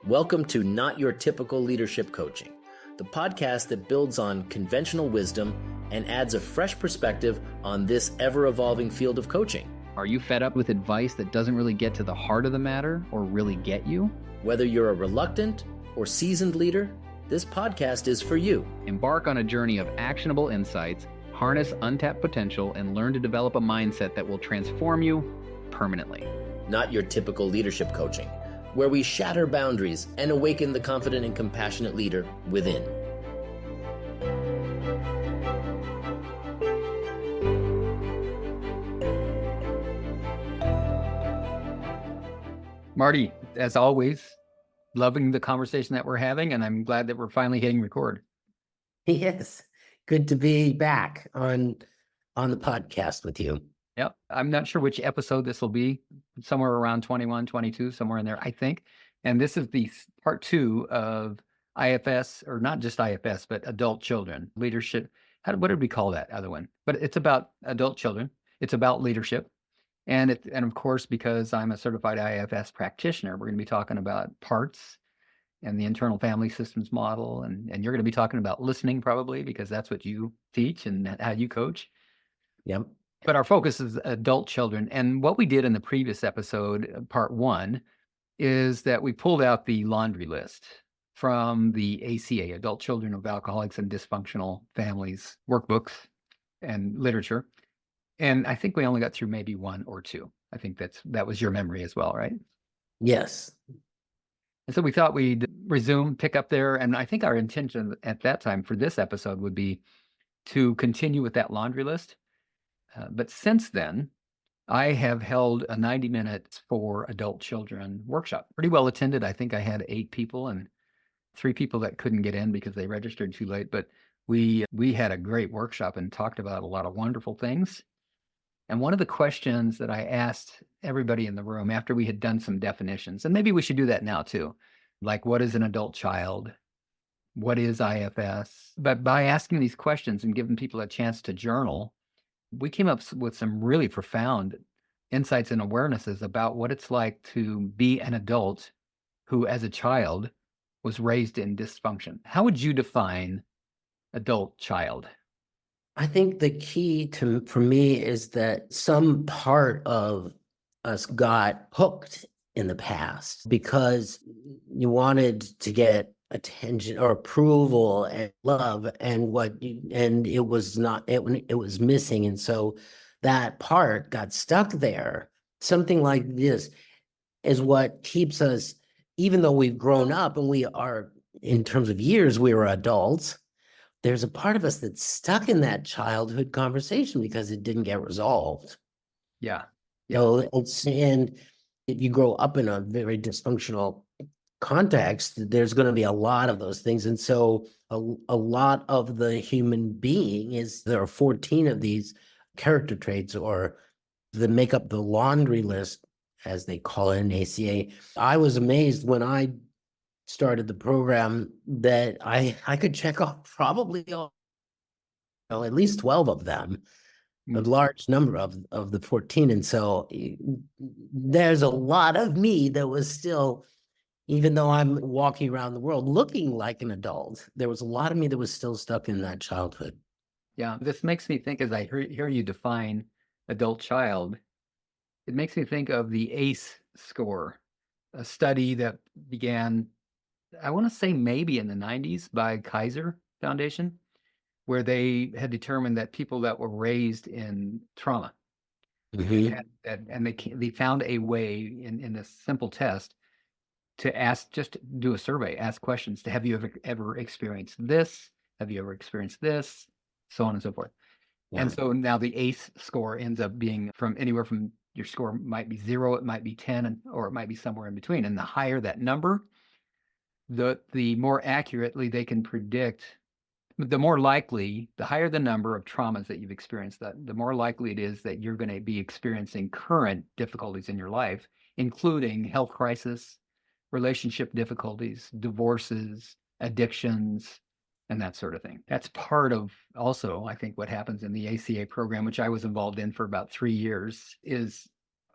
Welcome to Not Your Typical Leadership Coaching, the podcast that builds on conventional wisdom and adds a fresh perspective on this ever-evolving field of coaching. Are you fed up with advice that doesn't really get to the heart of the matter or really get you? Whether you're a reluctant or seasoned leader, this podcast is for you. Embark on a journey of actionable insights, harness untapped potential, and learn to develop a mindset that will transform you permanently. Not Your Typical Leadership Coaching, where we shatter boundaries and awaken the confident and compassionate leader within. Marty, as always, loving the conversation that we're having, and I'm glad that we're finally hitting record. Yes, good to be back on the podcast with you. Yep. I'm not sure which episode this will be, somewhere around 21, 22, somewhere in there, I think. And this is the part 2 of IFS, or not just IFS, but adult children, leadership. What did we call that other one? But it's about adult children. It's about leadership. And of course, because I'm a certified IFS practitioner, we're going to be talking about parts and the internal family systems model. And you're going to be talking about listening probably, because that's what you teach and how you coach. Yep. But our focus is adult children. And what we did in the previous episode, part 1, is that we pulled out the laundry list from the ACA, Adult Children of Alcoholics and Dysfunctional Families workbooks and literature. And I think we only got through maybe 1 or 2. I think that was your memory as well, right? Yes. And so we thought we'd resume, pick up there. And I think our intention at that time for this episode would be to continue with that laundry list. But since then, I have held a 90 minutes for adult children workshop. Pretty well attended. I think I had 8 people and 3 people that couldn't get in because they registered too late. But we had a great workshop and talked about a lot of wonderful things. And one of the questions that I asked everybody in the room after we had done some definitions, and maybe we should do that now too, like what is an adult child? What is IFS? But by asking these questions and giving people a chance to journal, we came up with some really profound insights and awarenesses about what it's like to be an adult who, as a child, was raised in dysfunction. How would you define adult child? I think the key for me is that some part of us got hooked in the past because you wanted to get attention or approval and love, and it was missing, and so that part got stuck there. Something like this is what keeps us, even though we've grown up and we are, in terms of years, we were adults. There's a part of us that's stuck in that childhood conversation because it didn't get resolved. Yeah. So and if you grow up in a very dysfunctional context, there's going to be a lot of those things. And so a lot of the human being there are 14 of these character traits, or that make up the laundry list, as they call it in ACA. I was amazed when I started the program that I could check off probably at least 12 of them, a large number of the 14. And so there's a lot of me that was still, even though I'm walking around the world looking like an adult, there was a lot of me that was still stuck in that childhood. Yeah, this makes me think, as I hear you define adult child, it makes me think of the ACE score, a study that began, I want to say maybe in the 90s by Kaiser Foundation, where they had determined that people that were raised in trauma, and they found a way in this simple test to just do a survey, ask questions to, have you ever experienced this? Have you ever experienced this? So on and so forth. Yeah. And so now the ACE score ends up being from anywhere from, your score might be 0, it might be 10, or it might be somewhere in between. And the higher that number, the more accurately they can predict, the more likely, the higher the number of traumas that you've experienced, the more likely it is that you're going to be experiencing current difficulties in your life, including health crisis, relationship difficulties, divorces, addictions, and that sort of thing. That's part of also, I think, what happens in the ACA program, which I was involved in for about 3 years, is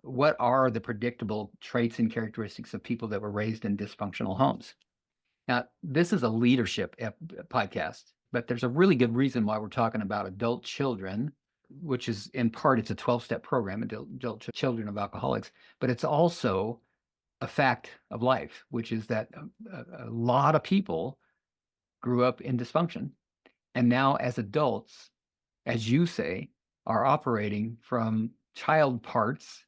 what are the predictable traits and characteristics of people that were raised in dysfunctional homes? Now, this is a leadership podcast, but there's a really good reason why we're talking about adult children, which is in part, it's a 12-step program, adult children of alcoholics, but it's also a fact of life, which is that a lot of people grew up in dysfunction. And now as adults, as you say, are operating from child parts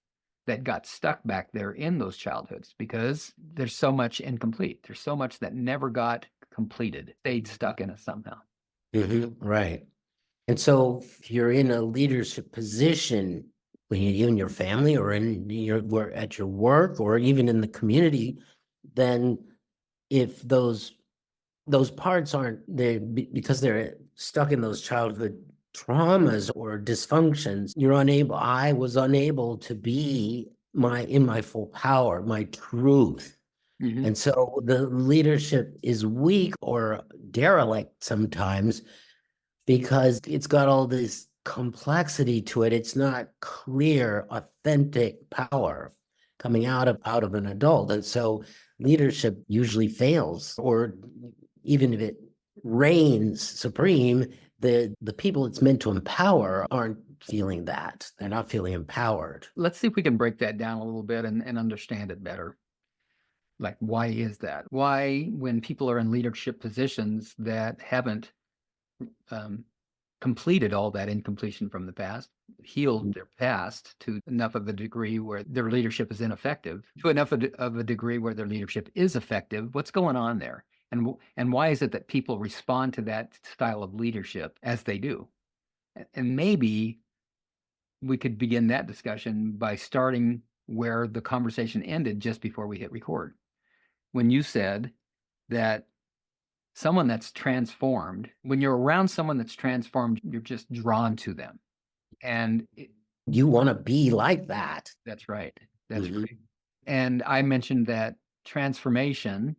that got stuck back there in those childhoods because there's so much incomplete. There's so much that never got completed, stayed stuck in us somehow. Right. And so if you're in a leadership position, when you're in your family or in your at your work or even in the community, then if those parts aren't there because they're stuck in those childhood traumas or dysfunctions, I was unable to be in my full power, my truth. And so the leadership is weak or derelict sometimes because it's got all this complexity to it. It's not clear, authentic power coming out of an adult. And so leadership usually fails, or even if it reigns supreme, the people it's meant to empower aren't feeling that. They're not feeling empowered. Let's see if we can break that down a little bit and understand it better. Like, why is that? Why, when people are in leadership positions that haven't completed all that incompletion from the past, healed their past to enough of a degree where their leadership is ineffective, to enough of a degree where their leadership is effective, what's going on there? And why is it that people respond to that style of leadership as they do? And maybe we could begin that discussion by starting where the conversation ended just before we hit record. When you said that someone that's transformed, when you're around someone that's transformed, you're just drawn to them. And you want to be like that. That's right. That's right. And I mentioned that transformation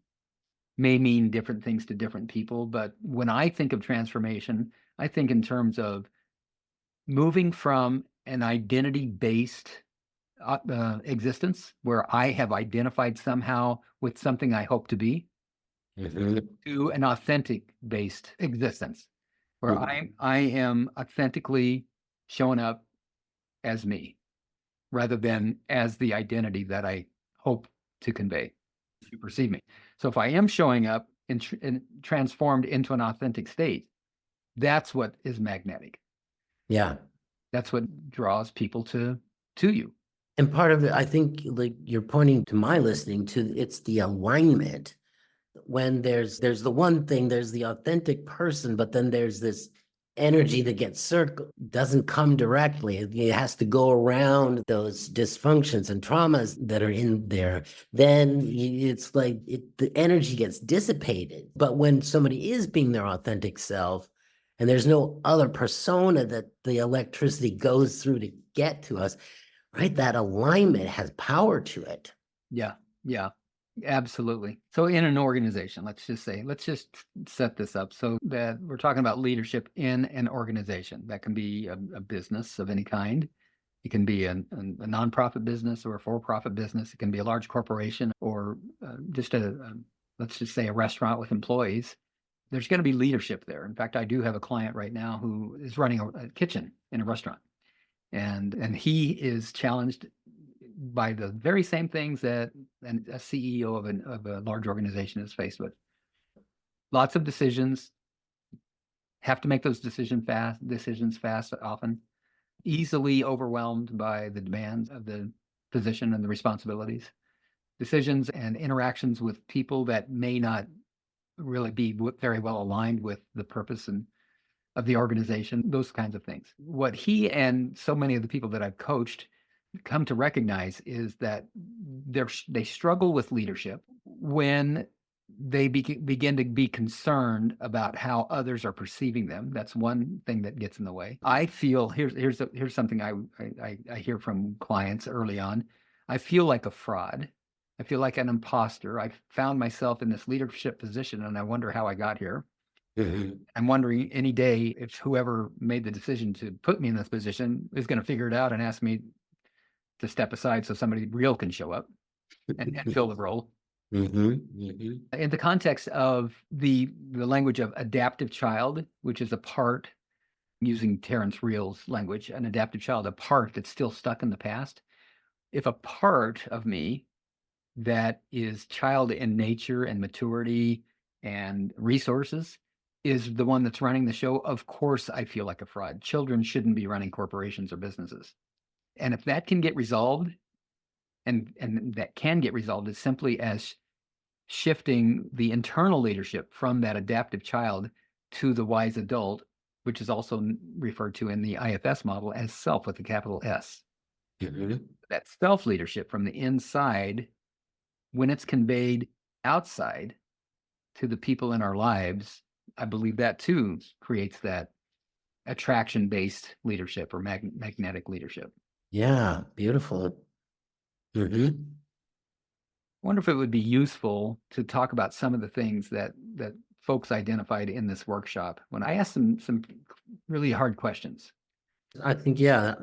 may mean different things to different people. But when I think of transformation, I think in terms of moving from an identity-based existence where I have identified somehow with something I hope to be, to an authentic-based existence where I am authentically showing up as me rather than as the identity that I hope to convey if you perceive me. So if I am showing up and transformed into an authentic state, that's what is magnetic. Yeah. That's what draws people to you. And part of it, I think, like you're pointing to my listening to, it's the alignment. When there's the one thing, there's the authentic person, but then there's this energy that gets circled, doesn't come directly. It has to go around those dysfunctions and traumas that are in there. Then it's like the energy gets dissipated. But when somebody is being their authentic self, and there's no other persona that the electricity goes through to get to us, right? That alignment has power to it. Yeah. Absolutely. So in an organization, let's just set this up so that we're talking about leadership in an organization. That can be a business of any kind. It can be a nonprofit business or a for-profit business. It can be a large corporation or just let's just say a restaurant with employees. There's going to be leadership there. In fact, I do have a client right now who is running a kitchen in a restaurant, and he is challenged by the very same things that a CEO of a large organization is faced with. Lots of decisions, have to make those decisions fast often, easily overwhelmed by the demands of the position and the responsibilities, decisions and interactions with people that may not really be very well aligned with the purpose and of the organization, those kinds of things. What he and so many of the people that I've coached come to recognize is that they struggle with leadership when they begin to be concerned about how others are perceiving them. That's one thing that gets in the way. I feel here's something I hear from clients early on. I feel like a fraud. I feel like an imposter. I found myself in this leadership position, and I wonder how I got here. I'm wondering any day if whoever made the decision to put me in this position is going to figure it out and ask me to step aside so somebody real can show up and fill the role. In the context of the language of adaptive child, which is a part, using Terrence Real's language, an adaptive child, a part that's still stuck in the past. If a part of me that is child in nature and maturity and resources is the one that's running the show, of course I feel like a fraud. Children shouldn't be running corporations or businesses. And if that can get resolved, and that can get resolved as simply as shifting the internal leadership from that adaptive child to the wise adult, which is also referred to in the IFS model as self with a capital S. That self leadership from the inside, when it's conveyed outside to the people in our lives, I believe that too creates that attraction-based leadership or magnetic leadership. Yeah, beautiful. I wonder if it would be useful to talk about some of the things that folks identified in this workshop when I asked them some really hard questions. I think, yeah,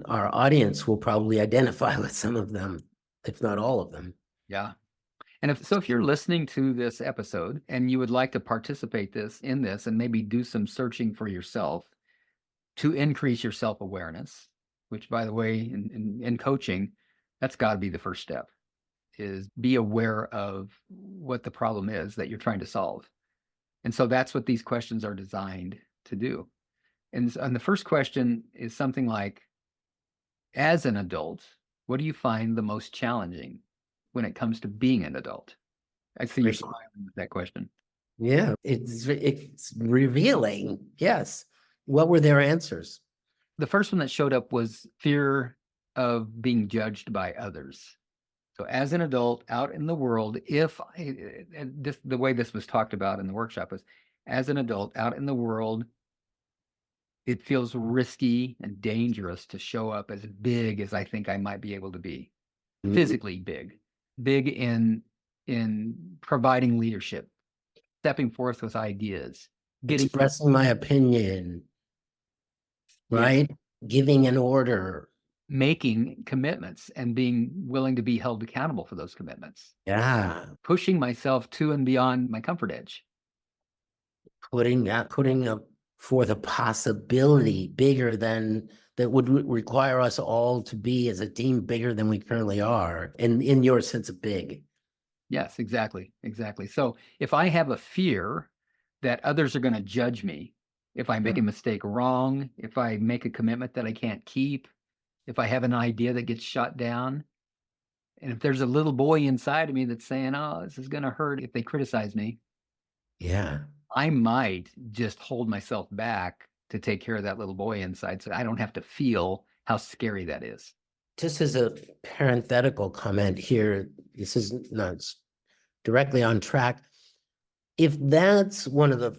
our audience will probably identify with some of them, if not all of them. Yeah. And if you're listening to this episode and you would like to participate in this and maybe do some searching for yourself to increase your self-awareness, which, by the way, in coaching, that's got to be the first step, is be aware of what the problem is that you're trying to solve. And so that's what these questions are designed to do. And the first question is something like, as an adult, what do you find the most challenging when it comes to being an adult? I see you smiling with that question. Yeah, it's revealing. Yes. What were their answers? The first one that showed up was fear of being judged by others. So as an adult out in the world, the way this was talked about in the workshop was, as an adult out in the world, it feels risky and dangerous to show up as big as I think I might be able to be. Physically big in providing leadership, stepping forth with ideas, expressing my opinion, right? Giving an order, making commitments and being willing to be held accountable for those commitments. Yeah. Pushing myself to and beyond my comfort edge. Putting up for the possibility bigger than that would require us all to be as a team bigger than we currently are, in your sense of big. Yes, exactly. So if I have a fear that others are going to judge me, if I make a mistake wrong, if I make a commitment that I can't keep, if I have an idea that gets shot down, and if there's a little boy inside of me that's saying, oh, this is going to hurt if they criticize me. Yeah. I might just hold myself back to take care of that little boy inside so I don't have to feel how scary that is. Just as a parenthetical comment here, this is not directly on track. If that's one of the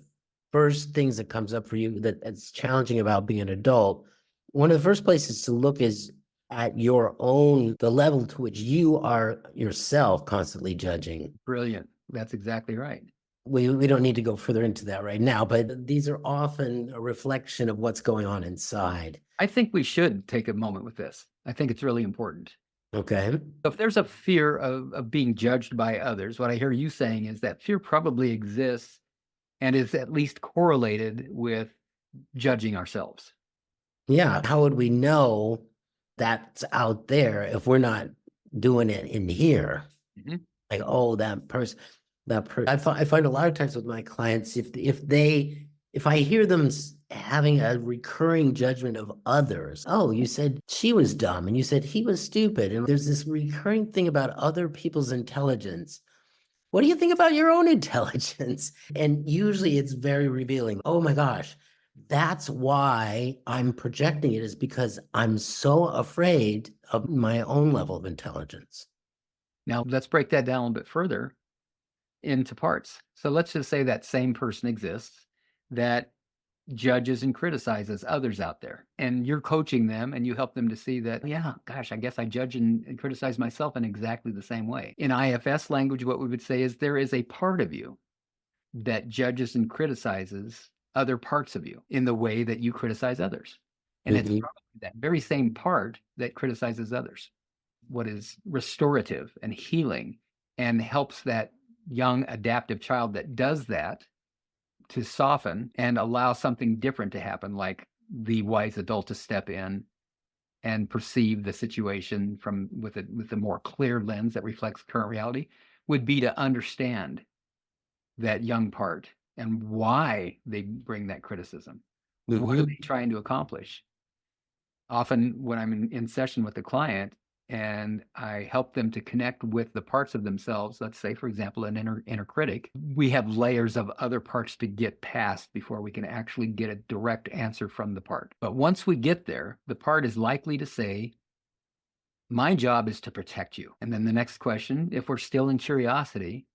first things that comes up for you that's challenging about being an adult, one of the first places to look is at the level to which you are yourself constantly judging. Brilliant. That's exactly right. We don't need to go further into that right now, but these are often a reflection of what's going on inside. I think we should take a moment with this. I think it's really important. Okay. So if there's a fear of being judged by others, what I hear you saying is that fear probably exists and is at least correlated with judging ourselves. Yeah. How would we know that's out there if we're not doing it in here? Like, oh, that person. I find a lot of times with my clients, if I hear them having a recurring judgment of others, oh, you said she was dumb and you said he was stupid, and there's this recurring thing about other people's intelligence. What do you think about your own intelligence? And usually it's very revealing. Oh my gosh, that's why I'm projecting it, is because I'm so afraid of my own level of intelligence. Now let's break that down a little bit further into parts. So let's just say that same person exists that judges and criticizes others out there, and you're coaching them and you help them to see that, yeah, gosh, I guess I judge and criticize myself in exactly the same way. In IFS language, what we would say is there is a part of you that judges and criticizes other parts of you in the way that you criticize others. And it's probably that very same part that criticizes others. What is restorative and healing and helps that young adaptive child that does that to soften and allow something different to happen, like the wise adult to step in and perceive the situation with a more clear lens that reflects current reality, would be to understand that young part and why they bring that criticism. What are they trying to accomplish? Often when I'm in session with the client and I help them to connect with the parts of themselves, let's say, for example, an inner critic, we have layers of other parts to get past before we can actually get a direct answer from the part. But once we get there, the part is likely to say, my job is to protect you. And then the next question, if we're still in curiosity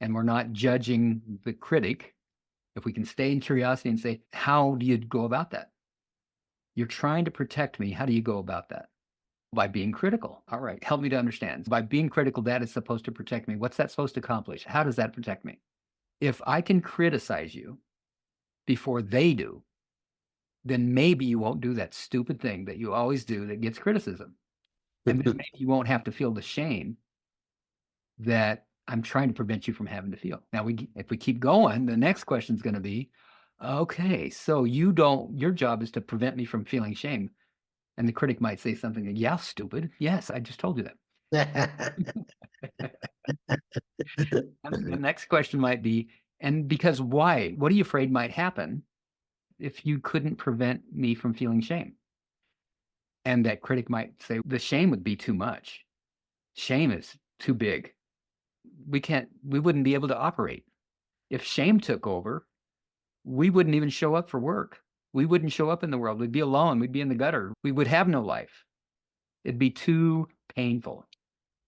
and we're not judging the critic, if we can stay in curiosity and say, how do you go about that? You're trying to protect me. How do you go about that? By being critical. All right, help me to understand. By being critical, that is supposed to protect me. What's that supposed to accomplish? How does that protect me? If I can criticize you before they do, then maybe you won't do that stupid thing that you always do that gets criticism. And then maybe you won't have to feel the shame that I'm trying to prevent you from having to feel. Now, if we keep going, the next question is going to be, okay, so your job is to prevent me from feeling shame. And the critic might say something like, yeah, stupid. Yes, I just told you that. And the next question might be, and because why? What are you afraid might happen if you couldn't prevent me from feeling shame? And that critic might say, the shame would be too much. Shame is too big. We wouldn't be able to operate. If shame took over, we wouldn't even show up for work. We wouldn't show up in the world. We'd be alone. We'd be in the gutter. We would have no life. It'd be too painful.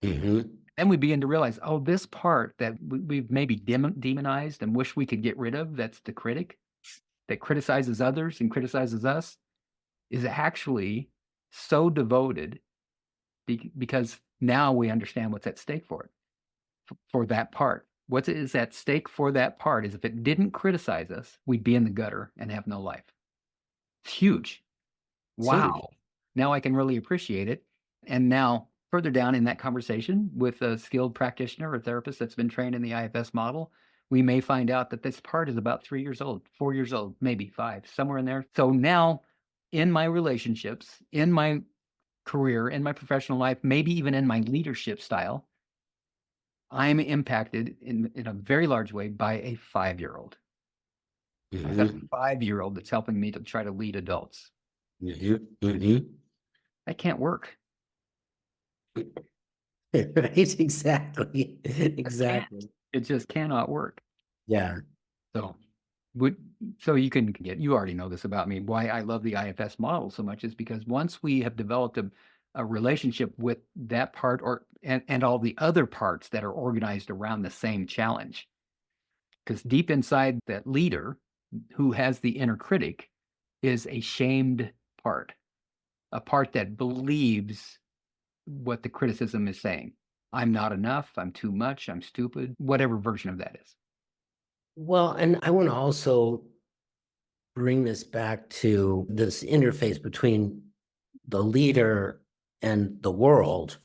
Then we begin to realize, oh, this part that we've maybe demonized and wish we could get rid of, that's the critic that criticizes others and criticizes us, is actually so devoted because now we understand what's at stake for that part. What is at stake for that part is if it didn't criticize us, we'd be in the gutter and have no life. It's huge. Wow. Now I can really appreciate it. And now further down in that conversation with a skilled practitioner or therapist that's been trained in the IFS model, we may find out that this part is about 3 years old, 4 years old, maybe 5, somewhere in there. So now in my relationships, in my career, in my professional life, maybe even in my leadership style, I'm impacted in a very large way by a 5-year-old. I've got a 5-year-old that's helping me to try to lead adults. That can't work. Right, exactly. It just cannot work. Yeah. So you already know this about me. Why I love the IFS model so much is because once we have developed a relationship with that part and all the other parts that are organized around the same challenge, because deep inside that leader who has the inner critic is a shamed part, a part that believes what the criticism is saying. I'm not enough, I'm too much, I'm stupid, whatever version of that is. Well, and I want to also bring this back to this interface between the leader and the world,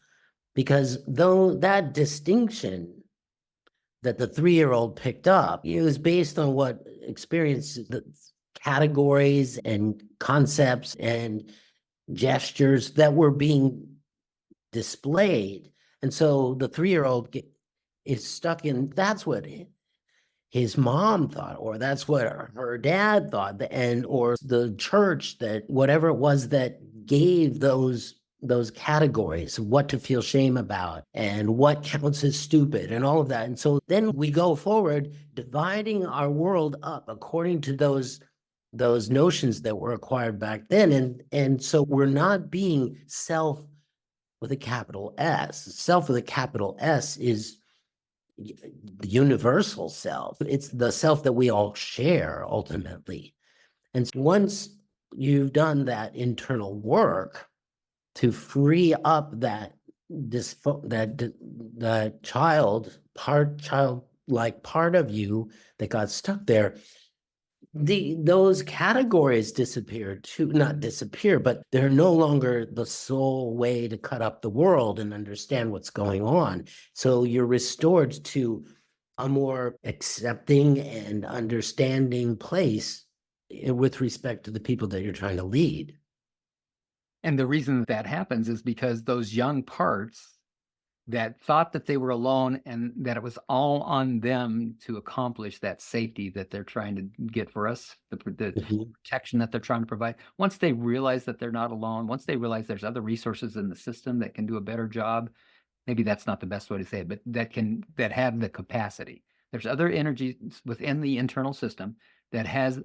because though that distinction that the 3-year-old picked up, it was based on what experience, the categories and concepts and gestures that were being displayed. And so the 3-year-old is stuck in, that's what his mom thought, or that's what her dad thought, or the church, that whatever it was that gave those categories, what to feel shame about and what counts as stupid and all of that. And so then we go forward dividing our world up according to those notions that were acquired back then. And so we're not being self with a capital S. Self with a capital S is the universal self. It's the self that we all share ultimately. And so once you've done that internal work to free up that childlike part of you that got stuck there, those categories disappear too, not disappear, but they're no longer the sole way to cut up the world and understand what's going on. So you're restored to a more accepting and understanding place with respect to the people that you're trying to lead. And the reason that happens is because those young parts that thought that they were alone and that it was all on them to accomplish that safety that they're trying to get for us, the protection that they're trying to provide. Once they realize that they're not alone, once they realize there's other resources in the system that can do a better job, maybe that's not the best way to say it, but that have the capacity. There's other energies within the internal system that have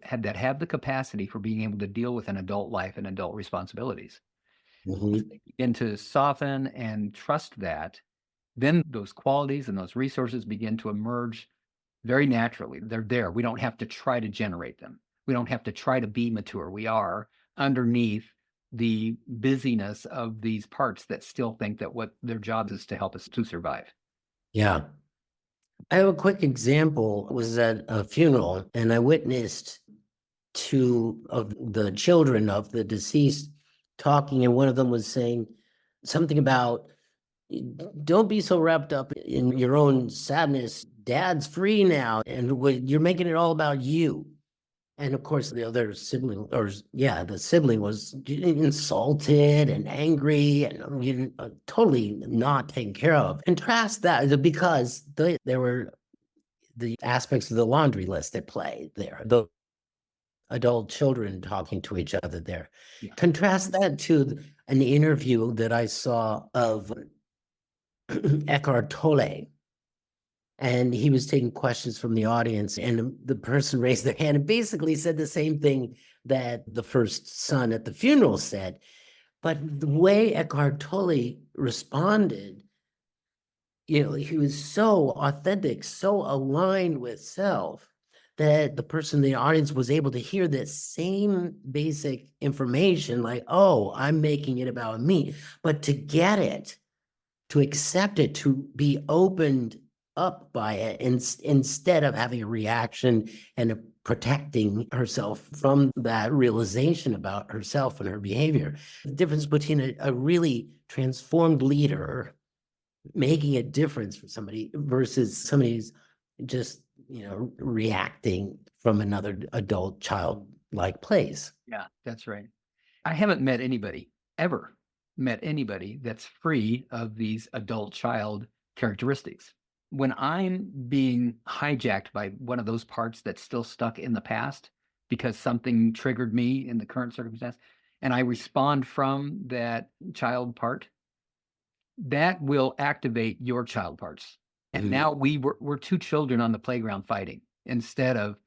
the capacity for being able to deal with an adult life and adult responsibilities. Once they begin to soften and trust that, then those qualities and those resources begin to emerge very naturally. They're there. We don't have to try to generate them. We don't have to try to be mature. We are underneath the busyness of these parts that still think that what their job is to help us to survive. Yeah. I have a quick example. I was at a funeral and I witnessed two of the children of the deceased talking, and one of them was saying something about, don't be so wrapped up in your own sadness. Dad's free now, and you're making it all about you. And of course, the other sibling, the sibling was insulted and angry and totally not taken care of. Contrast that, because there were the aspects of the laundry list at play there, the adult children talking to each other there. Yeah. Contrast that to an interview that I saw of Eckhart Tolle. And he was taking questions from the audience, and the person raised their hand and basically said the same thing that the first son at the funeral said. But the way Eckhart Tolle responded, he was so authentic, so aligned with self, that the person in the audience was able to hear the same basic information, like, oh, I'm making it about me. But to get it, to accept it, to be opened up by it, instead of having a reaction and protecting herself from that realization about herself and her behavior. The difference between a really transformed leader making a difference for somebody versus somebody who's just, reacting from another adult child-like place. Yeah, that's right. I haven't ever met anybody that's free of these adult child characteristics. When I'm being hijacked by one of those parts that's still stuck in the past because something triggered me in the current circumstance, and I respond from that child part, that will activate your child parts. And now we're two children on the playground fighting instead of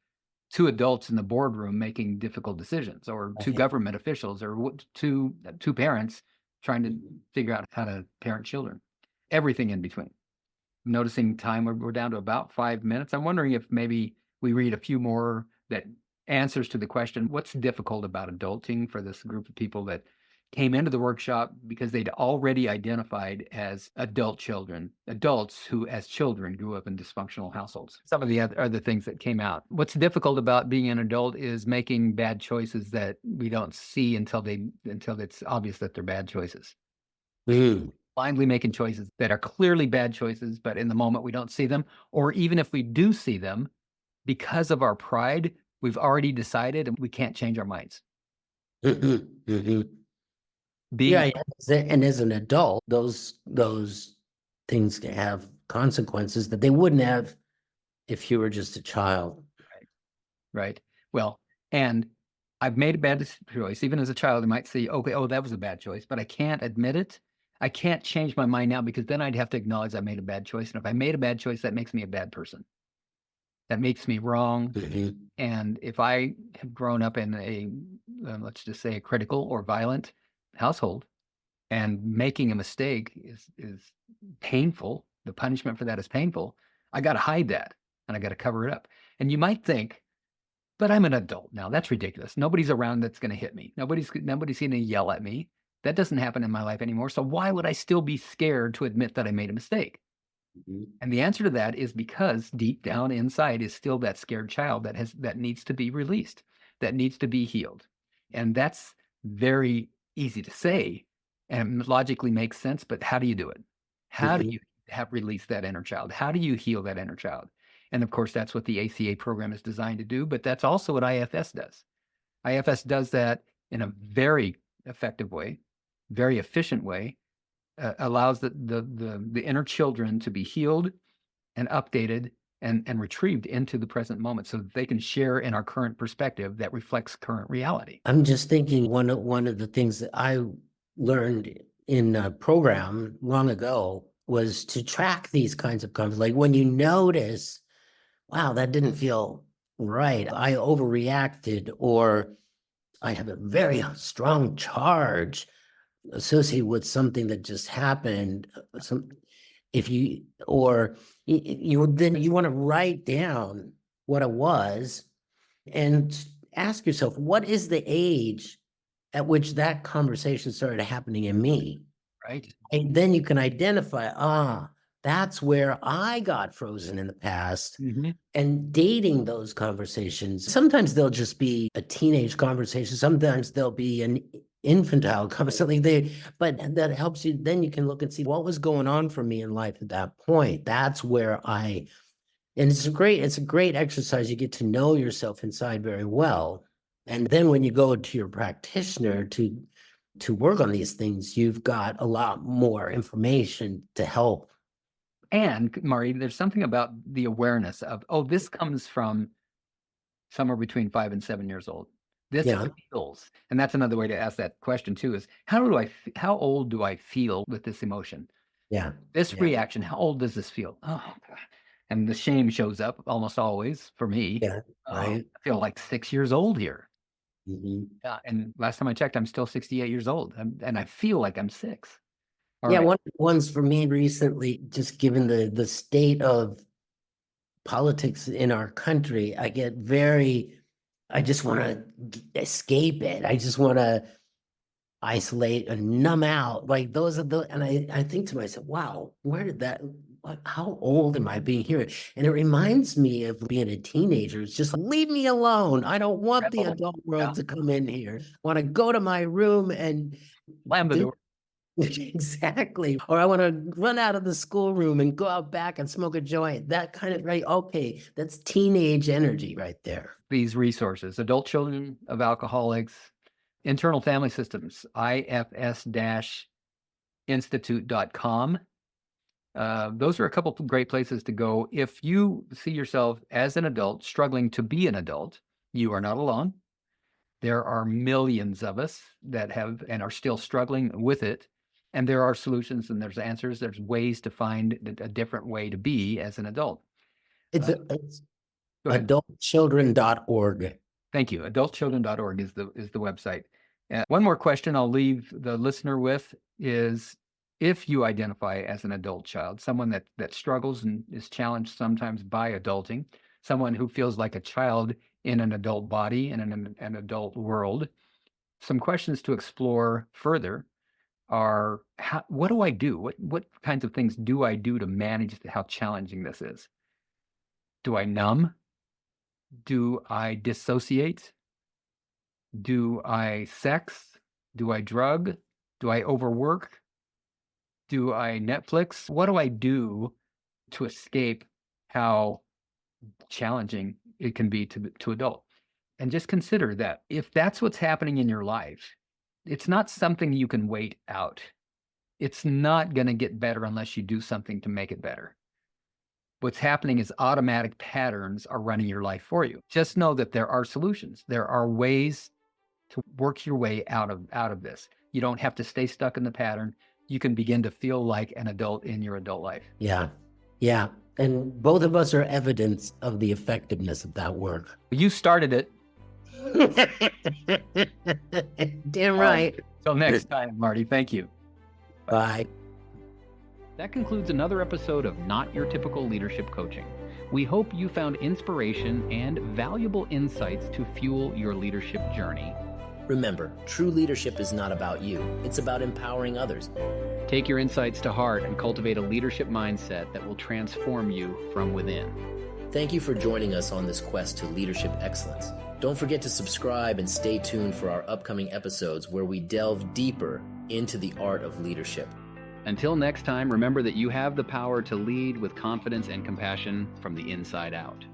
two adults in the boardroom making difficult decisions, or two government officials, or two parents trying to figure out how to parent children. Everything in between. Noticing time, we're down to about 5 minutes. I'm wondering if maybe we read a few more that answers to the question, what's difficult about adulting for this group of people that came into the workshop because they'd already identified as adult children, adults who as children grew up in dysfunctional households. Some of the other things that came out. What's difficult about being an adult is making bad choices that we don't see until it's obvious that they're bad choices. Blindly making choices that are clearly bad choices, but in the moment we don't see them. Or even if we do see them, because of our pride, we've already decided and we can't change our minds. And as an adult, those things can have consequences that they wouldn't have if you were just a child. Right. Well, and I've made a bad choice. Even as a child, I might say, okay, that was a bad choice, but I can't admit it. I can't change my mind now, because then I'd have to acknowledge I made a bad choice. And if I made a bad choice, that makes me a bad person. That makes me wrong. And if I have grown up in a, let's just say, a critical or violent household, and making a mistake is painful, the punishment for that is painful, I got to hide that and I got to cover it up. And you might think, but I'm an adult now. That's ridiculous. Nobody's around that's going to hit me. Nobody's going to yell at me. That doesn't happen in my life anymore. So why would I still be scared to admit that I made a mistake? Mhm. And the answer to that is because deep down inside is still that scared child that needs to be released, that needs to be healed. And that's very easy to say and logically makes sense, but how do you do it? How do Mhm. you have released that inner child? How do you heal that inner child? And of course, that's what the ACA program is designed to do, but that's also what IFS does. IFS does that in a very effective way, very efficient way, allows the inner children to be healed and updated and retrieved into the present moment so that they can share in our current perspective that reflects current reality. I'm just thinking one of the things that I learned in a program long ago was to track these kinds of conflicts. Like when you notice, wow, that didn't feel right. I overreacted, or I have a very strong charge associated with something that just happened. If you, or then you want to write down what it was and ask yourself, what is the age at which that conversation started happening in me? Right. And then you can identify, that's where I got frozen in the past. Mm-hmm. And dating those conversations, sometimes they'll just be a teenage conversation. Sometimes they'll be an infantile conversation. But that helps you. Then you can look and see what was going on for me in life at that point. That's where and it's a great exercise. You get to know yourself inside very well. And then when you go to your practitioner to work on these things, you've got a lot more information to help. And Marty, there's something about the awareness of, this comes from somewhere between 5 and 7 years old. This Yeah. feels, and that's another way to ask that question too, is how old do I feel with this emotion? Yeah. This Yeah. reaction, how old does this feel? Oh, God. And the shame shows up almost always for me. Yeah. Right. I feel like 6 years old here. Mhm. Yeah, and last time I checked, I'm still 68 years old, and I feel like I'm 6. All Yeah, right. one of the ones for me recently, just given the state of politics in our country, I just want to escape it. I just want to isolate and numb out. Like those are and I think to myself, wow, how old am I being here? And it reminds me of being a teenager. It's just leave me alone. I don't want the Rebel. adult Yeah. world to come in here. I want to go to my room and Slam the do door. exactly. Or I want to run out of the schoolroom and go out back and smoke a joint. That kind of, right? Okay, that's teenage energy right there. These resources, adult children of alcoholics, internal family systems, ifs-institute.com. Those are a couple of great places to go. If you see yourself as an adult struggling to be an adult, you are not alone. There are millions of us that have and are still struggling with it. And there are solutions and there's answers. There's ways to find a different way to be as an adult. It's Go ahead. adultchildren.org. Thank you. Adultchildren.org is the website. One more question I'll leave the listener with is, if you identify as an adult child, someone that struggles and is challenged sometimes by adulting, someone who feels like a child in an adult body and in an adult world, some questions to explore further are, what do I do? What kinds of things do I do to manage how challenging this is? Do I numb? Do I dissociate? Do I sex? Do I drug? Do I overwork? Do I Netflix? What do I do to escape how challenging it can be to adult? And just consider that if that's what's happening in your life, it's not something you can wait out. It's not going to get better unless you do something to make it better. What's happening is automatic patterns are running your life for you. Just know that there are solutions. There are ways to work your way out of this. You don't have to stay stuck in the pattern. You can begin to feel like an adult in your adult life. Yeah. Yeah. And both of us are evidence of the effectiveness of that work. You started it. Damn right. Till next time, Marty. Thank you. Bye. That concludes another episode of Not Your Typical Leadership Coaching. We hope you found inspiration and valuable insights to fuel your leadership journey. Remember, true leadership is not about you. It's about empowering others. Take your insights to heart and cultivate a leadership mindset that will transform you from within. Thank you for joining us on this quest to leadership excellence. Don't forget to subscribe and stay tuned for our upcoming episodes where we delve deeper into the art of leadership. Until next time, remember that you have the power to lead with confidence and compassion from the inside out.